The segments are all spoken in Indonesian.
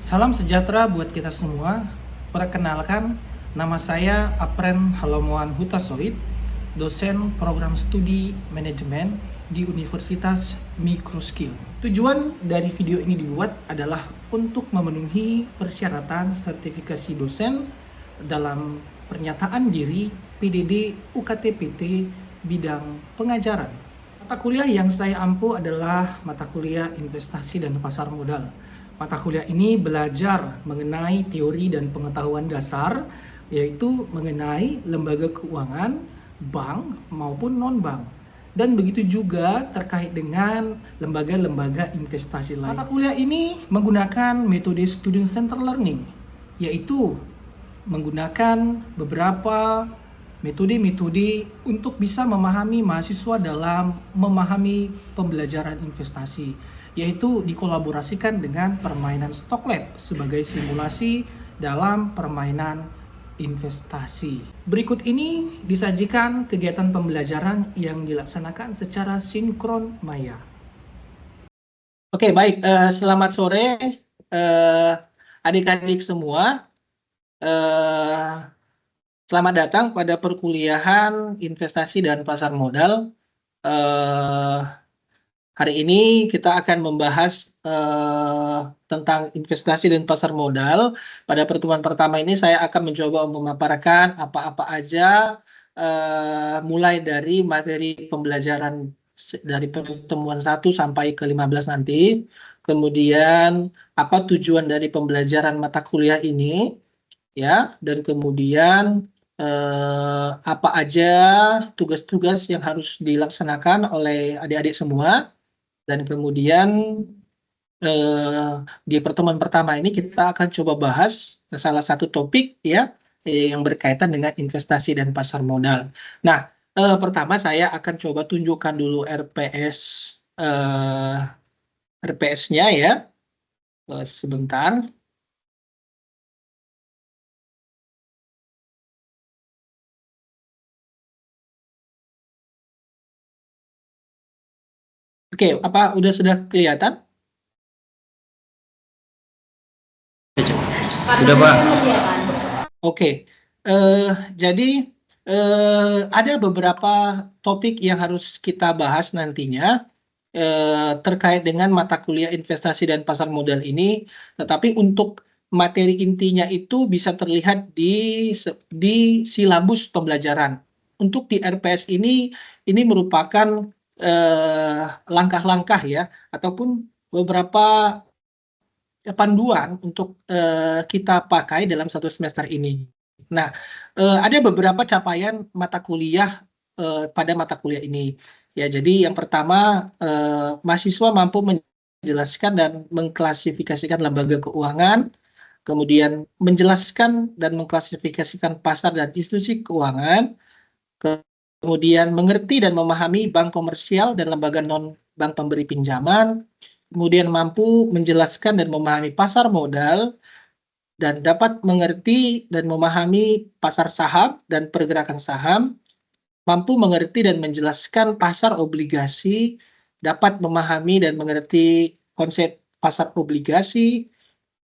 Salam sejahtera buat kita semua. Perkenalkan, nama saya Apren Halomuan Hutasoid, dosen program studi manajemen di Universitas Microskill. Tujuan dari video ini dibuat adalah untuk memenuhi persyaratan sertifikasi dosen dalam pernyataan diri PDD UKT-PT bidang pengajaran. Mata kuliah yang saya ampu adalah mata kuliah investasi dan pasar modal. Mata kuliah ini belajar mengenai teori dan pengetahuan dasar, yaitu mengenai lembaga keuangan, bank maupun non-bank. Dan begitu juga terkait dengan lembaga-lembaga investasi lain. Mata kuliah ini menggunakan metode student center learning, yaitu menggunakan beberapa metode-metode untuk bisa memahami mahasiswa dalam memahami pembelajaran investasi, yaitu dikolaborasikan dengan permainan Stock Lab sebagai simulasi dalam permainan investasi. Berikut ini disajikan kegiatan pembelajaran yang dilaksanakan secara sinkron maya. Oke, baik. Selamat sore adik-adik semua. Selamat datang pada perkuliahan investasi dan pasar modal. Hari ini kita akan membahas tentang investasi dan pasar modal. Pada pertemuan pertama ini saya akan mencoba memaparkan apa-apa aja mulai dari materi pembelajaran dari pertemuan 1 sampai ke 15 nanti. Kemudian apa tujuan dari pembelajaran mata kuliah ini, ya, dan kemudian apa aja tugas-tugas yang harus dilaksanakan oleh adik-adik semua. Dan kemudian di pertemuan pertama ini kita akan coba bahas salah satu topik, ya, yang berkaitan dengan investasi dan pasar modal. Nah, pertama saya akan coba tunjukkan dulu RPS-nya, ya. Sebentar. Oke, apa sudah kelihatan? Sudah, Pak. Oke, jadi ada beberapa topik yang harus kita bahas nantinya terkait dengan mata kuliah investasi dan pasar modal ini. Tetapi untuk materi intinya itu bisa terlihat di silabus pembelajaran. Untuk di RPS ini merupakan langkah-langkah, ya, ataupun beberapa panduan untuk kita pakai dalam satu semester ini. Nah, ada beberapa capaian mata kuliah pada mata kuliah ini. Ya, jadi yang pertama, mahasiswa mampu menjelaskan dan mengklasifikasikan lembaga keuangan, kemudian menjelaskan dan mengklasifikasikan pasar dan institusi keuangan, kemudian mengerti dan memahami bank komersial dan lembaga non-bank pemberi pinjaman, kemudian mampu menjelaskan dan memahami pasar modal, dan dapat mengerti dan memahami pasar saham dan pergerakan saham, mampu mengerti dan menjelaskan pasar obligasi, dapat memahami dan mengerti konsep pasar obligasi,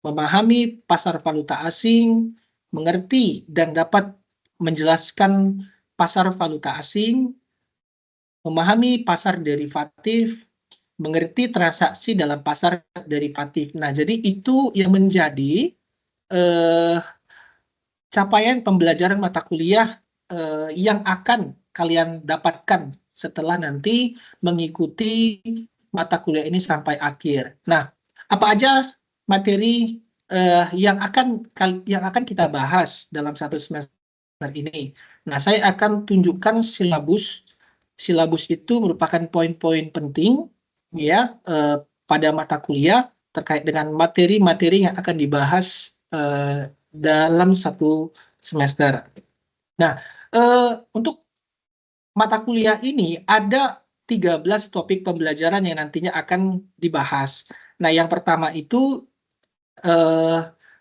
memahami pasar valuta asing, mengerti dan dapat menjelaskan pasar valuta asing, memahami pasar derivatif, mengerti transaksi dalam pasar derivatif. Nah, jadi itu yang menjadi capaian pembelajaran mata kuliah yang akan kalian dapatkan setelah nanti mengikuti mata kuliah ini sampai akhir. Nah, apa aja materi yang akan kita bahas dalam satu semester ini? Nah, saya akan tunjukkan silabus. Silabus itu merupakan poin-poin penting, ya, pada mata kuliah terkait dengan materi-materi yang akan dibahas dalam satu semester. Nah, untuk mata kuliah ini ada 13 topik pembelajaran yang nantinya akan dibahas. Nah, yang pertama itu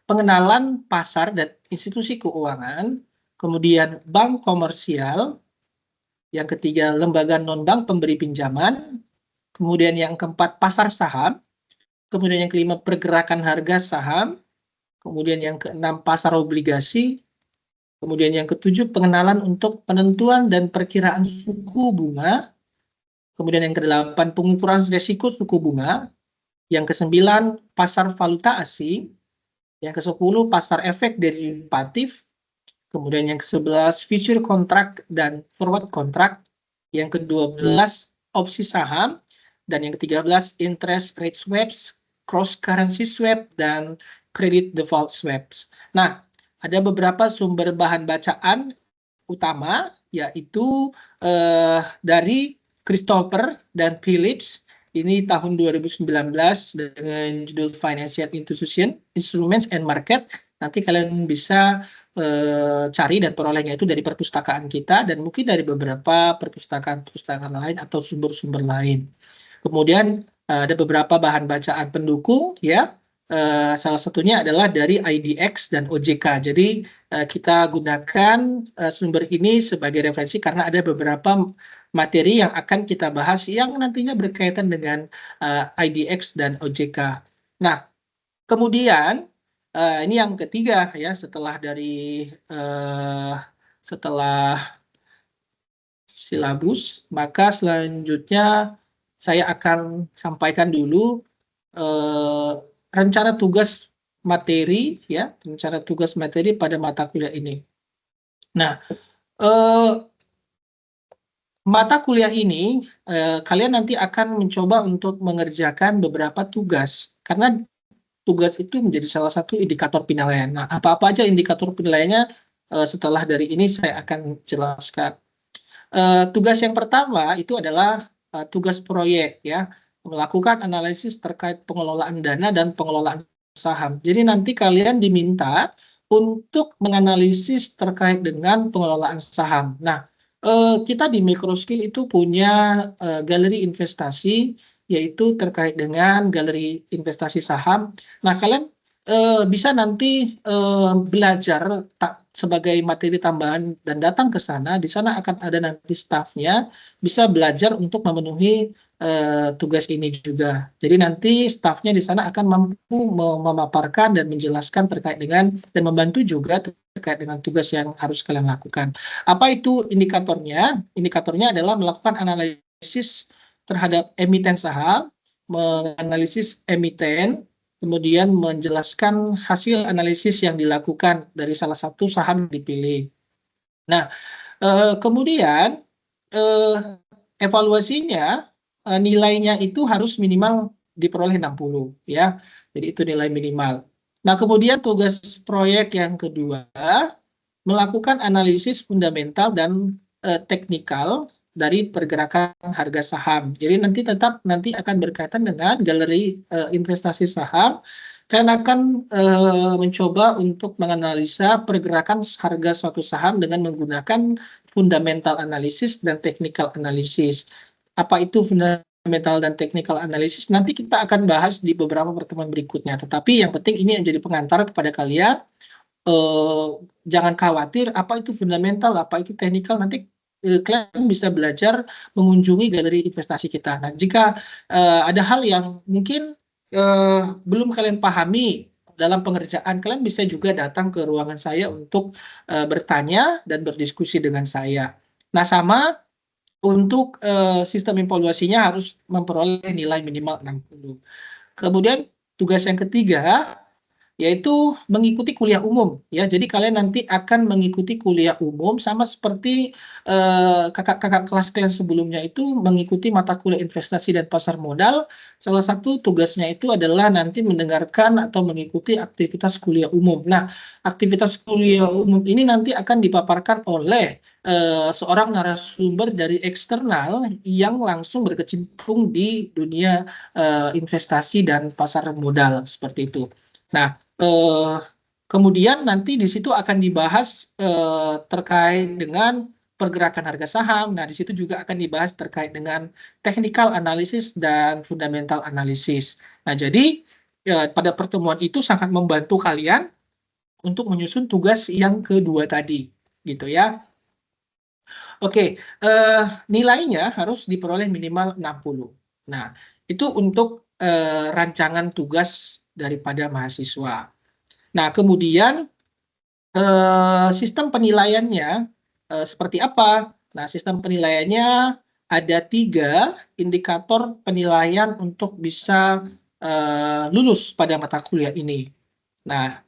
pengenalan pasar dan institusi keuangan, kemudian bank komersial, yang ketiga lembaga non-bank pemberi pinjaman, kemudian yang keempat pasar saham, kemudian yang kelima pergerakan harga saham, kemudian yang keenam pasar obligasi, kemudian yang ketujuh pengenalan untuk penentuan dan perkiraan suku bunga, kemudian yang kedelapan pengukuran risiko suku bunga, yang kesembilan pasar valuta asing, yang kesepuluh pasar efek derivatif, kemudian yang ke-11 future contract dan forward contract, yang ke-12 opsi saham, dan yang ke-13 interest rate swaps, cross currency swap, dan credit default swaps. Nah, ada beberapa sumber bahan bacaan utama, yaitu dari Christopher dan Phillips. Ini tahun 2019 dengan judul Financial Institution, Instruments and Market. Nanti kalian bisa cari dan perolehnya itu dari perpustakaan kita dan mungkin dari beberapa perpustakaan lain atau sumber-sumber lain. Kemudian ada beberapa bahan bacaan pendukung ya. Salah satunya adalah dari IDX dan OJK. Jadi kita gunakan sumber ini sebagai referensi karena ada beberapa materi yang akan kita bahas yang nantinya berkaitan dengan IDX dan OJK. Nah, kemudian ini yang ketiga ya setelah silabus, maka selanjutnya saya akan sampaikan dulu rencana tugas materi ya, rencana tugas materi pada mata kuliah ini. Nah, mata kuliah ini kalian nanti akan mencoba untuk mengerjakan beberapa tugas karena tugas itu menjadi salah satu indikator penilaian. Nah, apa-apa aja indikator penilaiannya setelah dari ini saya akan jelaskan. Tugas yang pertama itu adalah tugas proyek ya, melakukan analisis terkait pengelolaan dana dan pengelolaan saham. Jadi nanti kalian diminta untuk menganalisis terkait dengan pengelolaan saham. Nah, kita di Microskill itu punya galeri investasi yaitu terkait dengan galeri investasi saham. Nah, kalian bisa nanti belajar sebagai materi tambahan dan datang ke sana. Di sana akan ada nanti staffnya, bisa belajar untuk memenuhi tugas ini juga. Jadi nanti staffnya di sana akan mampu memaparkan dan menjelaskan terkait dengan dan membantu juga terkait dengan tugas yang harus kalian lakukan. Apa itu indikatornya? Indikatornya adalah melakukan analisis terhadap emiten saham, menganalisis emiten, kemudian menjelaskan hasil analisis yang dilakukan dari salah satu saham yang dipilih. Nah, kemudian evaluasinya nilainya itu harus minimal diperoleh 60 ya. Jadi itu nilai minimal. Nah, kemudian tugas proyek yang kedua melakukan analisis fundamental dan teknikal dari pergerakan harga saham. Jadi nanti akan berkaitan dengan galeri investasi saham. Kalian akan mencoba untuk menganalisa pergerakan harga suatu saham dengan menggunakan fundamental analysis dan technical analysis. Apa itu fundamental dan technical analysis? Nanti kita akan bahas di beberapa pertemuan berikutnya. Tetapi yang penting ini yang jadi pengantar kepada kalian. Jangan khawatir apa itu fundamental, apa itu technical, nanti kalian bisa belajar mengunjungi galeri investasi kita. Nah, jika ada hal yang mungkin belum kalian pahami dalam pengerjaan, kalian bisa juga datang ke ruangan saya untuk bertanya dan berdiskusi dengan saya. Nah, sama untuk sistem evaluasinya harus memperoleh nilai minimal 60. Kemudian tugas yang ketiga yaitu mengikuti kuliah umum ya. Jadi kalian nanti akan mengikuti kuliah umum sama seperti kakak-kakak kelas kalian sebelumnya itu mengikuti mata kuliah investasi dan pasar modal. Salah satu tugasnya itu adalah nanti mendengarkan atau mengikuti aktivitas kuliah umum. Nah, aktivitas kuliah umum ini nanti akan dipaparkan oleh seorang narasumber dari eksternal yang langsung berkecimpung di dunia investasi dan pasar modal seperti itu. Nah, kemudian nanti di situ akan dibahas terkait dengan pergerakan harga saham. Nah, di situ juga akan dibahas terkait dengan technical analysis dan fundamental analysis. Nah, jadi pada pertemuan itu sangat membantu kalian untuk menyusun tugas yang kedua tadi, gitu ya. Oke, nilainya harus diperoleh minimal 60. Nah, itu untuk rancangan tugas daripada mahasiswa. Nah, kemudian sistem penilaiannya seperti apa? Nah, sistem penilaiannya ada 3 indikator penilaian untuk bisa lulus pada mata kuliah ini. Nah,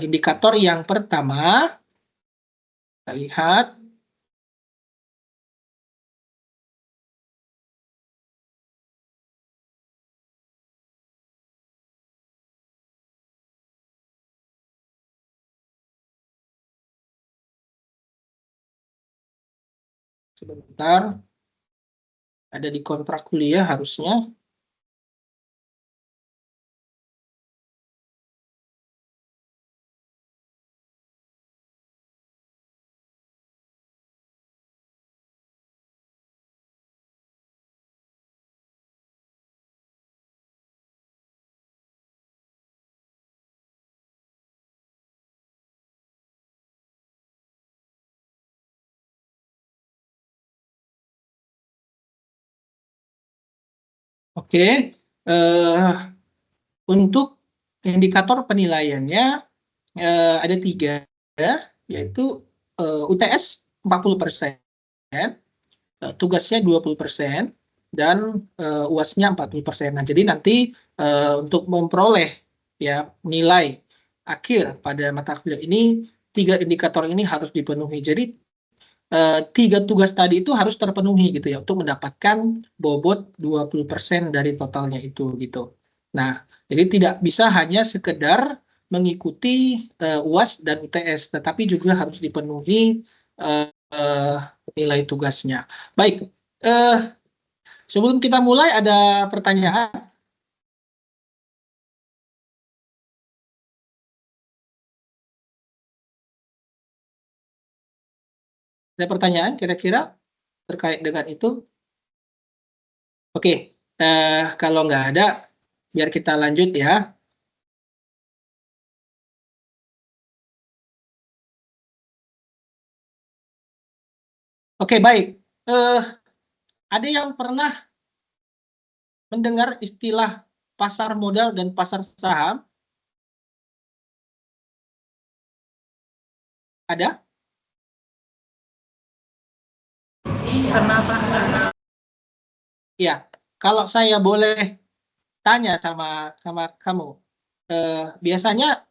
indikator yang pertama, kita lihat. Sebentar, ada di kontrak kuliah harusnya. Oke, untuk indikator penilaiannya ada 3, yaitu UTS 40%, tugasnya 20%, dan UAS-nya 40%. Nah, jadi nanti untuk memperoleh ya nilai akhir pada mata kuliah ini, 3 indikator ini harus dipenuhi. Jadi 3 tugas tadi itu harus terpenuhi gitu ya untuk mendapatkan bobot 20% dari totalnya itu gitu. Nah, jadi tidak bisa hanya sekedar mengikuti UAS dan UTS, tetapi juga harus dipenuhi nilai tugasnya. Baik, sebelum kita mulai ada pertanyaan? Ada pertanyaan kira-kira terkait dengan itu? Oke, kalau nggak ada, biar kita lanjut ya. Oke, baik. Ada yang pernah mendengar istilah pasar modal dan pasar saham? Ada? Kenapa? Ya, kalau saya boleh tanya sama kamu, biasanya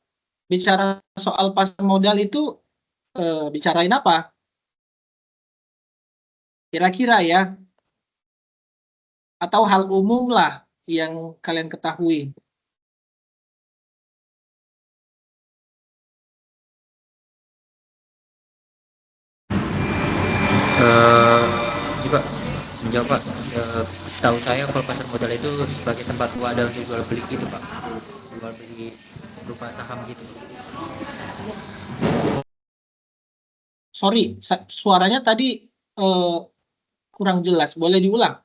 bicara soal pasar modal itu bicarain apa? Kira-kira ya, atau hal umum lah yang kalian ketahui. Coba menjawab Pak. Tahu saya kalau pasar modal itu sebagai tempat wadah untuk jual beli gitu Pak, jual beli berupa saham gitu. Sorry, suaranya tadi kurang jelas. Boleh diulang?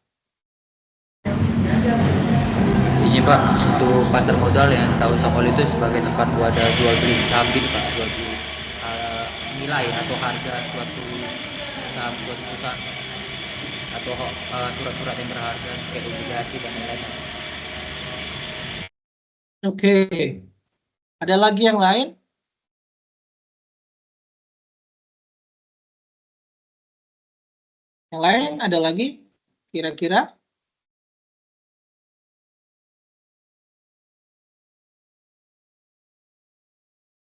Iya Pak, untuk pasar modal yang setahu Samuel itu sebagai tempat wadah jual beli saham gitu Pak, jual beli nilai atau harga suatu saham suatu perusahaan atau surat-surat yang berharga kayak obligasi dan lain-lain. Oke. Ada lagi yang lain? Yang lain ada lagi? Kira-kira?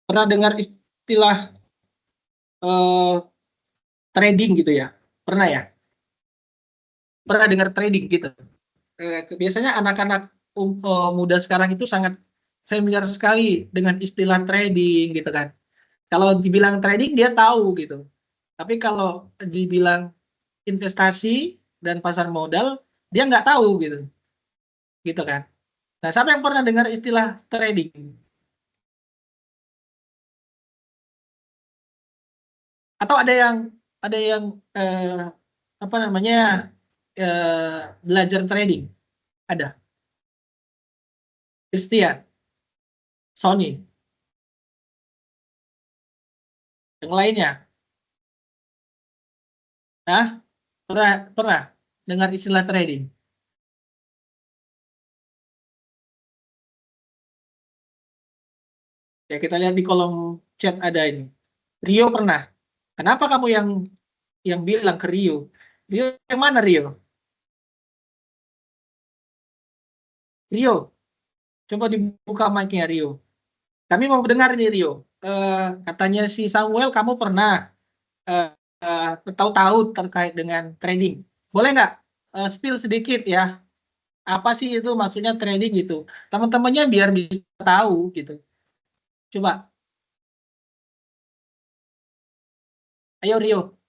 Pernah dengar istilah trading gitu ya? Pernah ya? Pernah dengar trading gitu? Biasanya anak-anak muda sekarang itu sangat familiar sekali dengan istilah trading gitu kan. Kalau dibilang trading dia tahu gitu. Tapi kalau dibilang investasi dan pasar modal dia nggak tahu gitu, gitu kan. Nah, siapa yang pernah dengar istilah trading? Atau ada yang apa namanya belajar trading? Ada. Christian, Sony, yang lainnya. Nah, pernah dengar istilah trading? Ya, kita lihat di kolom chat ada ini. Rio pernah. Kenapa kamu yang bilang ke Rio? Rio yang mana Rio? Rio, coba dibuka mic-nya Rio. Kami mau dengar nih Rio. Katanya si Samuel kamu pernah eh, tahu-tahu terkait dengan trading. Boleh nggak spill sedikit ya? Apa sih itu maksudnya trading gitu? Teman-temannya biar bisa tahu gitu. Coba, ayo Rio.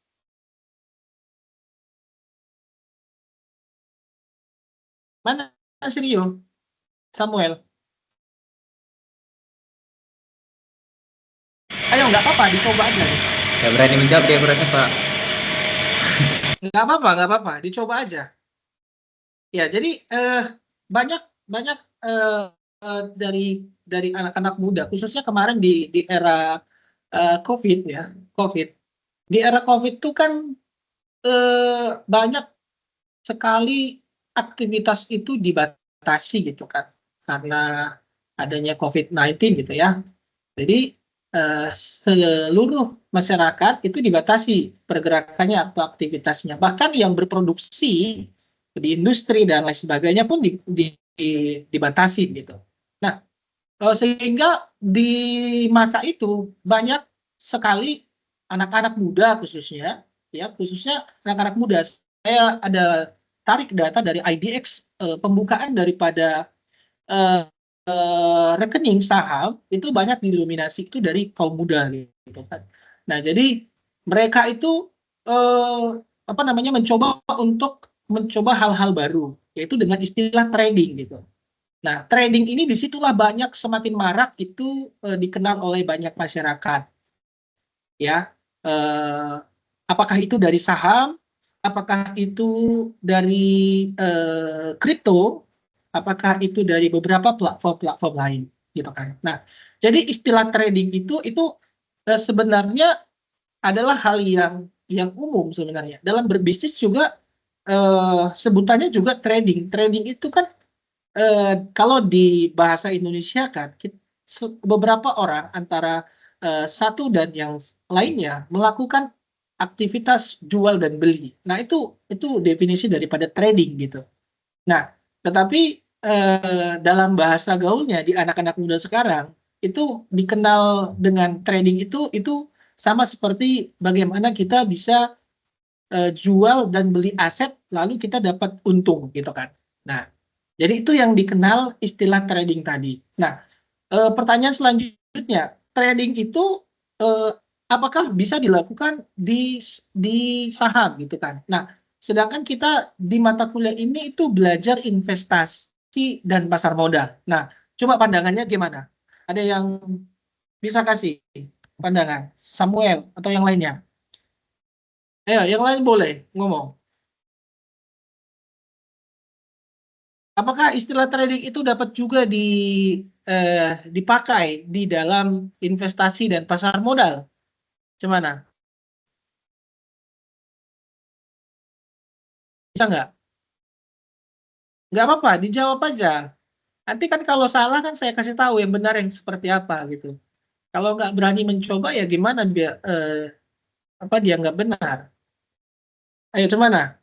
Mana si Rio? Samuel. Ayo nggak apa-apa, dicoba aja nih. Ya berani menjawab dia berasa Pak. Nggak apa-apa, dicoba aja. Ya, jadi banyak banyak dari anak-anak muda, khususnya kemarin di era COVID ya, COVID. Di era COVID itu kan banyak sekali aktivitas itu dibatasi gitu kan, karena adanya COVID-19 gitu ya. Jadi seluruh masyarakat itu dibatasi pergerakannya atau aktivitasnya. Bahkan yang berproduksi di industri dan lain sebagainya pun dibatasi gitu. Nah, sehingga di masa itu banyak sekali anak-anak muda khususnya, ya khususnya anak-anak muda. Saya ada tarik data dari IDX, pembukaan daripada eh, rekening saham itu banyak didominasi itu dari kaum muda gitu kan. Nah, jadi mereka itu eh, apa namanya mencoba hal-hal baru, yaitu dengan istilah trading gitu. Nah, trading ini disitulah banyak semakin marak itu dikenal oleh banyak masyarakat, ya. Eh, apakah itu dari saham, apakah itu dari kripto, apakah itu dari beberapa platform-platform lain, gitu kan. Nah, jadi istilah trading itu sebenarnya adalah hal yang umum sebenarnya. Dalam berbisnis juga sebutannya juga trading. Trading itu kan kalau di bahasa Indonesia kan beberapa orang antara satu dan yang lainnya melakukan aktivitas jual dan beli. Nah, itu definisi daripada trading gitu. Nah, tetapi dalam bahasa gaulnya di anak-anak muda sekarang itu dikenal dengan trading itu sama seperti bagaimana kita bisa jual dan beli aset lalu kita dapat untung gitu kan. Nah, jadi itu yang dikenal istilah trading tadi. Nah, pertanyaan selanjutnya, trading itu eh, apakah bisa dilakukan di saham gitu kan? Nah, sedangkan kita di mata kuliah ini itu belajar investasi dan pasar modal. Nah, coba pandangannya gimana? Ada yang bisa kasih pandangan? Samuel atau yang lainnya? Ayo, yang lain boleh ngomong. Apakah istilah trading itu dapat juga dipakai di dalam investasi dan pasar modal? Gimana? Bisa nggak? Nggak apa-apa, dijawab aja. Nanti kan kalau salah kan saya kasih tahu yang benar yang seperti apa gitu. Kalau nggak berani mencoba ya gimana biar apa dia nggak benar? Ayo gimana?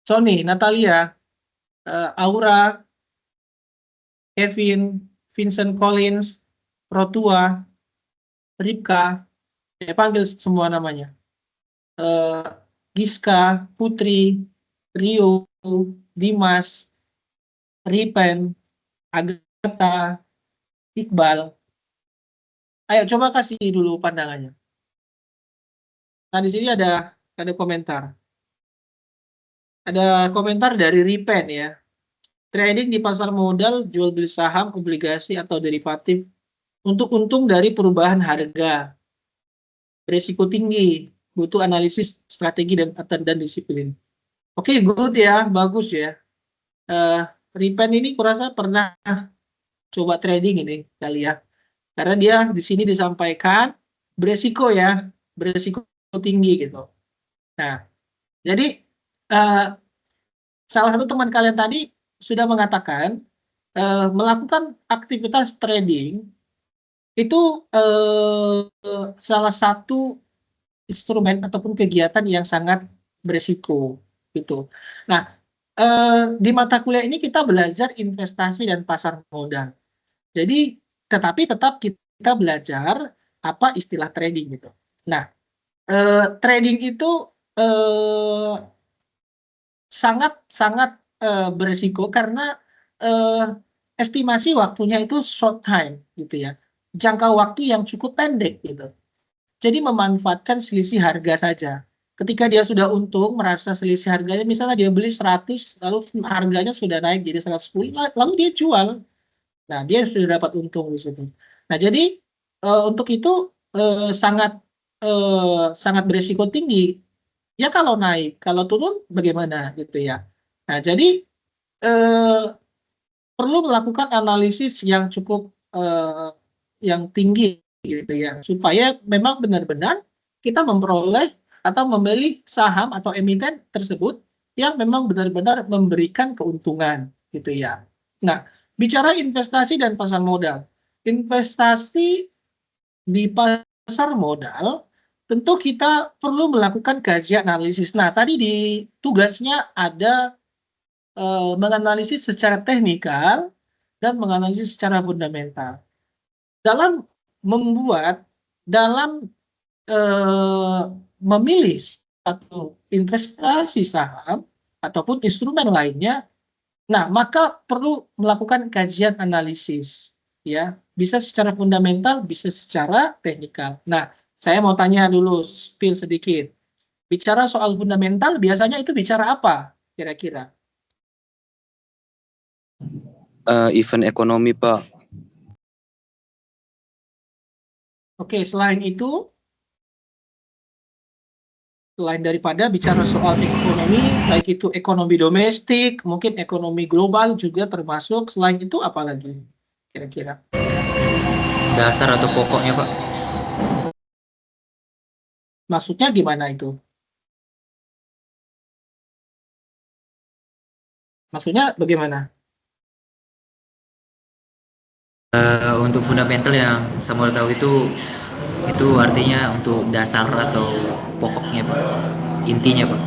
Sony, Natalia, Aura, Kevin, Vincent Collins, Rotua, Ripka, saya panggil semua namanya. eh, Giska, Putri, Rio, Dimas, Ripen, Agatha, Iqbal. Ayo coba kasih dulu pandangannya. Nah, di sini ada komentar. Ada komentar dari Ripen ya. Trading di pasar modal, jual beli saham, obligasi atau derivatif untuk untung dari perubahan harga. Berisiko tinggi, butuh analisis strategi dan disiplin. Oke, good ya, bagus ya. Eh, Ripen ini kurasa pernah coba trading ini kali ya. Karena dia di sini disampaikan beresiko ya, beresiko tinggi gitu. Nah, jadi eh, salah satu teman kalian tadi sudah mengatakan melakukan aktivitas trading itu salah satu instrumen ataupun kegiatan yang sangat berisiko gitu. Nah, di mata kuliah ini kita belajar investasi dan pasar modal. Jadi, tetapi tetap kita belajar apa istilah trading gitu. Nah, trading itu sangat berisiko karena estimasi waktunya itu short time gitu ya, jangka waktu yang cukup pendek gitu. Jadi memanfaatkan selisih harga saja. Ketika dia sudah untung, merasa selisih harganya, misalnya dia beli 100, lalu harganya sudah naik jadi 110, lalu dia jual. Nah, dia sudah dapat untung di situ. Nah, jadi untuk itu sangat berisiko tinggi. Ya kalau naik, kalau turun bagaimana gitu ya. Nah, jadi eh, perlu melakukan analisis yang cukup yang tinggi gitu ya, supaya memang benar-benar kita memperoleh atau membeli saham atau emiten tersebut yang memang benar-benar memberikan keuntungan gitu ya. Nah, bicara investasi dan pasar modal. Investasi di pasar modal tentu kita perlu melakukan kajian analisis. Nah, tadi di tugasnya ada menganalisis secara teknikal dan menganalisis secara fundamental. Dalam membuat, dalam memilih satu investasi saham ataupun instrumen lainnya, nah maka perlu melakukan kajian analisis, ya, bisa secara fundamental, bisa secara teknikal. Nah, saya mau tanya dulu, spill sedikit. Bicara soal fundamental, biasanya itu bicara apa kira-kira? Event ekonomi, Pak. Oke, selain itu, selain daripada bicara soal ekonomi, baik itu ekonomi domestik, mungkin ekonomi global juga termasuk. Selain itu apa lagi kira-kira? Dasar atau pokoknya, Pak. Maksudnya gimana itu? Maksudnya bagaimana? Untuk fundamental yang Samuel tahu itu artinya untuk dasar atau pokoknya, Pak. Intinya, Pak.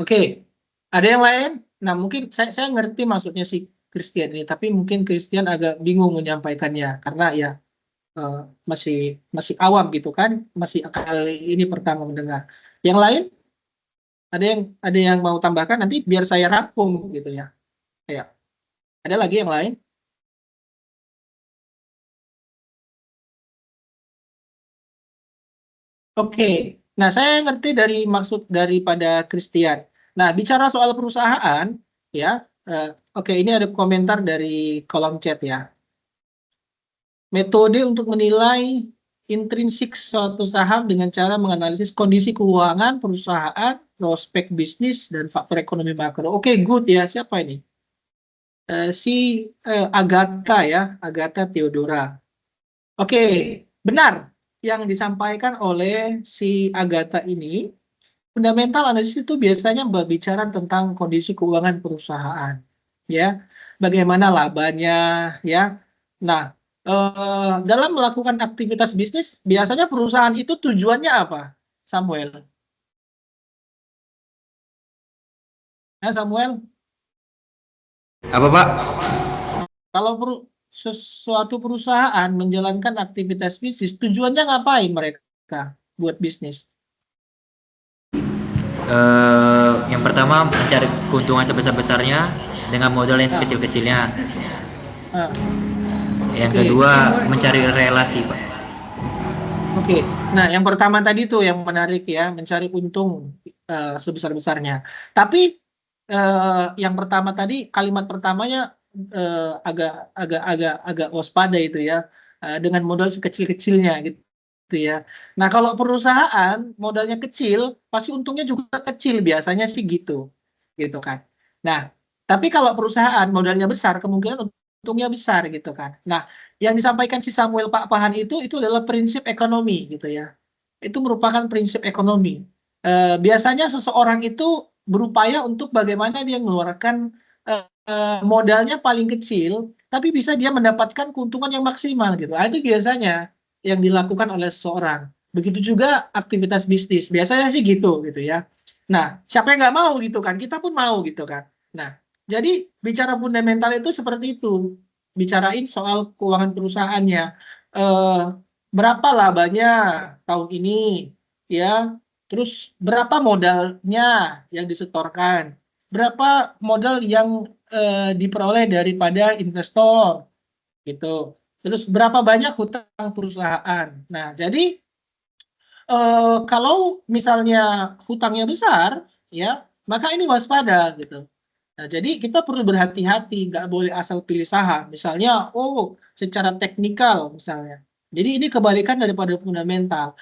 Oke. Ada yang lain? Nah, mungkin saya ngerti maksudnya si Christian ini, tapi mungkin Christian agak bingung menyampaikannya karena ya eh, masih awam gitu kan, masih kali ini pertama mendengar. Yang lain ada yang mau tambahkan nanti biar saya rangkum gitu ya. Ya. Ada lagi yang lain? Oke. Nah, saya ngerti dari maksud daripada Christian. Nah, bicara soal perusahaan, ya. Oke, ini ada komentar dari kolom chat ya. Metode untuk menilai intrinsik suatu saham dengan cara menganalisis kondisi keuangan perusahaan, prospek bisnis, dan faktor ekonomi makro. Oke, good ya. Siapa ini? Si Agatha ya, Agatha Theodora. Oke, benar yang disampaikan oleh si Agatha ini. Fundamental analisis itu biasanya berbicara tentang kondisi keuangan perusahaan, ya, bagaimana labanya, ya. Nah, dalam melakukan aktivitas bisnis, biasanya perusahaan itu tujuannya apa, Samuel? Ya, Samuel, Apa, Pak? kalau sesuatu perusahaan menjalankan aktivitas bisnis, tujuannya ngapain mereka buat bisnis? Yang pertama mencari keuntungan sebesar-besarnya dengan modal yang Nah, sekecil-kecilnya. nah, Yang oke. kedua mencari relasi, Pak. Oke, nah yang pertama tadi tuh yang menarik ya, mencari untung sebesar-besarnya. Tapi yang pertama tadi, kalimat pertamanya agak waspada itu ya, dengan modal sekecil-kecilnya gitu ya. Nah kalau perusahaan modalnya kecil, pasti untungnya juga kecil biasanya sih gitu kan. Nah, tapi kalau perusahaan modalnya besar, kemungkinan untungnya besar gitu kan. Nah, yang disampaikan si Samuel Pak Pahan itu adalah prinsip ekonomi gitu ya. Itu merupakan prinsip ekonomi. Biasanya seseorang itu berupaya untuk bagaimana dia mengeluarkan modalnya paling kecil, tapi bisa dia mendapatkan keuntungan yang maksimal gitu. Nah, itu biasanya yang dilakukan oleh seseorang. Begitu juga aktivitas bisnis. Biasanya sih gitu ya. Nah, siapa yang nggak mau gitu kan? Kita pun mau gitu kan. Nah, jadi bicara fundamental itu seperti itu. Bicarain soal keuangan perusahaannya. Eh, berapa labanya tahun ini, ya? Terus berapa modalnya yang disetorkan? Berapa modal yang diperoleh daripada investor gitu. Terus berapa banyak hutang perusahaan. Nah, jadi kalau misalnya hutangnya besar, ya maka ini waspada gitu. Nah, jadi kita perlu berhati-hati, nggak boleh asal pilih saham. Misalnya, oh, secara teknikal misalnya. Jadi ini kebalikan daripada fundamental.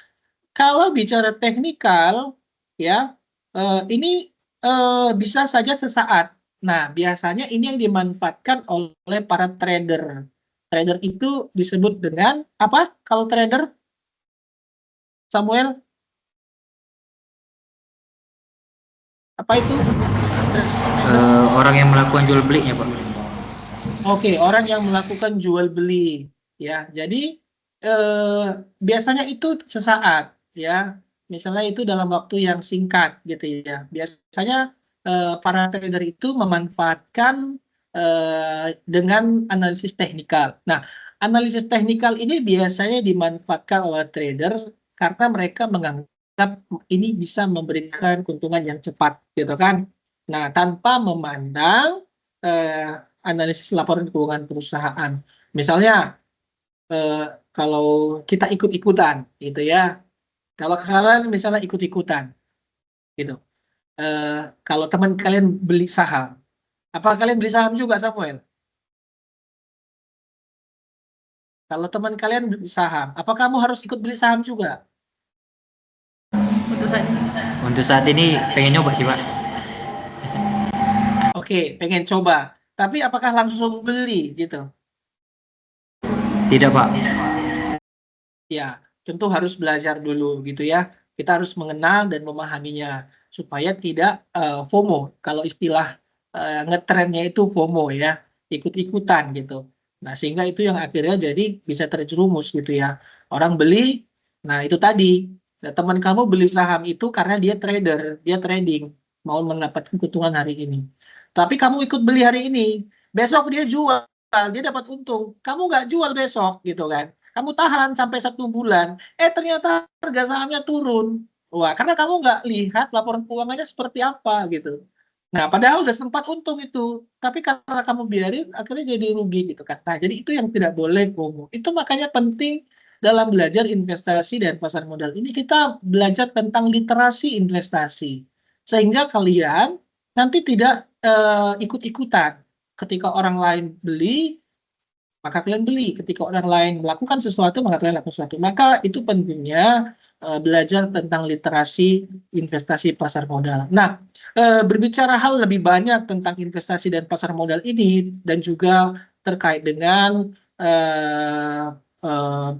Kalau bicara teknikal, ya ini bisa saja sesaat. Nah, biasanya ini yang dimanfaatkan oleh para trader. Trader itu disebut dengan apa? Kalau trader, Samuel, apa itu? Orang yang melakukan jual belinya Pak. Oke, orang yang melakukan jual beli, ya. Jadi biasanya itu sesaat, ya. Misalnya itu dalam waktu yang singkat, gitu ya. Biasanya para trader itu memanfaatkan dengan analisis teknikal. Nah, analisis teknikal ini biasanya dimanfaatkan oleh trader karena mereka menganggap ini bisa memberikan keuntungan yang cepat, gitu kan. Nah, tanpa memandang analisis laporan keuangan perusahaan. Misalnya, kalau kita ikut-ikutan, gitu ya. Kalau kalian misalnya ikut-ikutan, gitu. Kalau teman kalian beli saham, apa kalian beli saham juga, Samuel? Kalau teman kalian beli saham, apa kamu harus ikut beli saham juga? Untuk saat ini pengen nyoba sih Pak. Oke, pengen coba. Tapi apakah langsung beli, gitu? Tidak Pak. Ya, tentu harus belajar dulu gitu ya. Kita harus mengenal dan memahaminya supaya tidak FOMO. Kalau istilah ngetrennya itu FOMO ya, ikut-ikutan gitu. Nah, sehingga itu yang akhirnya jadi bisa terjerumus gitu ya. Orang beli, nah itu tadi. Nah, teman kamu beli saham itu karena dia trader, dia trading, mau mendapatkan keuntungan hari ini. Tapi kamu ikut beli hari ini, besok dia jual, dia dapat untung. Kamu nggak jual besok gitu kan. Kamu tahan sampai 1 bulan, ternyata harga sahamnya turun. Wah, karena kamu nggak lihat laporan keuangannya seperti apa gitu. Nah, padahal udah sempat untung itu, tapi karena kamu biarin, akhirnya jadi rugi gitu kan. Nah, jadi itu yang tidak boleh FOMO. Itu makanya penting dalam belajar investasi dan pasar modal ini kita belajar tentang literasi investasi, sehingga kalian nanti tidak ikut-ikutan. Ketika orang lain beli, maka kalian beli. Ketika orang lain melakukan sesuatu, maka kalian lakukan sesuatu. Maka itu pentingnya belajar tentang literasi investasi pasar modal. Nah, berbicara hal lebih banyak tentang investasi dan pasar modal ini, dan juga terkait dengan eh, eh,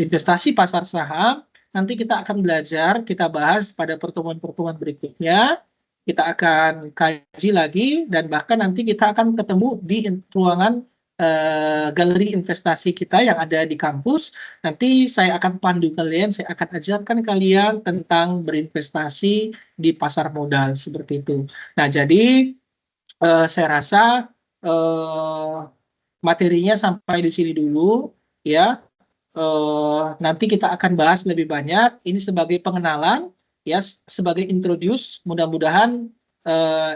investasi pasar saham, nanti kita akan belajar, kita bahas pada pertemuan-pertemuan berikutnya. Kita akan kaji lagi dan bahkan nanti kita akan ketemu di ruangan galeri investasi kita yang ada di kampus. Nanti saya akan pandu kalian, saya akan ajarkan kalian tentang berinvestasi di pasar modal seperti itu. Nah, jadi saya rasa eh, materinya sampai di sini dulu ya. Nanti kita akan bahas lebih banyak. Ini sebagai pengenalan, ya, sebagai introduce. Mudah-mudahan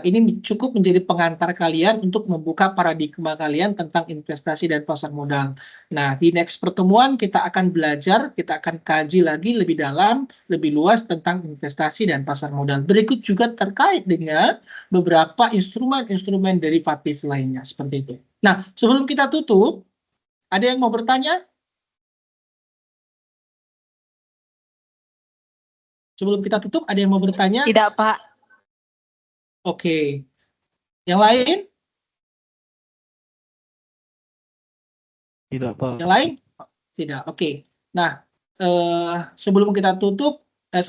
ini cukup menjadi pengantar kalian untuk membuka paradigma kalian tentang investasi dan pasar modal. Nah, di next pertemuan kita akan belajar, kita akan kaji lagi lebih dalam, lebih luas tentang investasi dan pasar modal. Berikut juga terkait dengan beberapa instrumen-instrumen derivatif lainnya, seperti itu. Nah, sebelum kita tutup, ada yang mau bertanya? Sebelum kita tutup, ada yang mau bertanya? Tidak, Pak. Oke. Yang lain? Tidak, Pak. Yang lain? Tidak. Oke. Nah, sebelum kita tutup, saya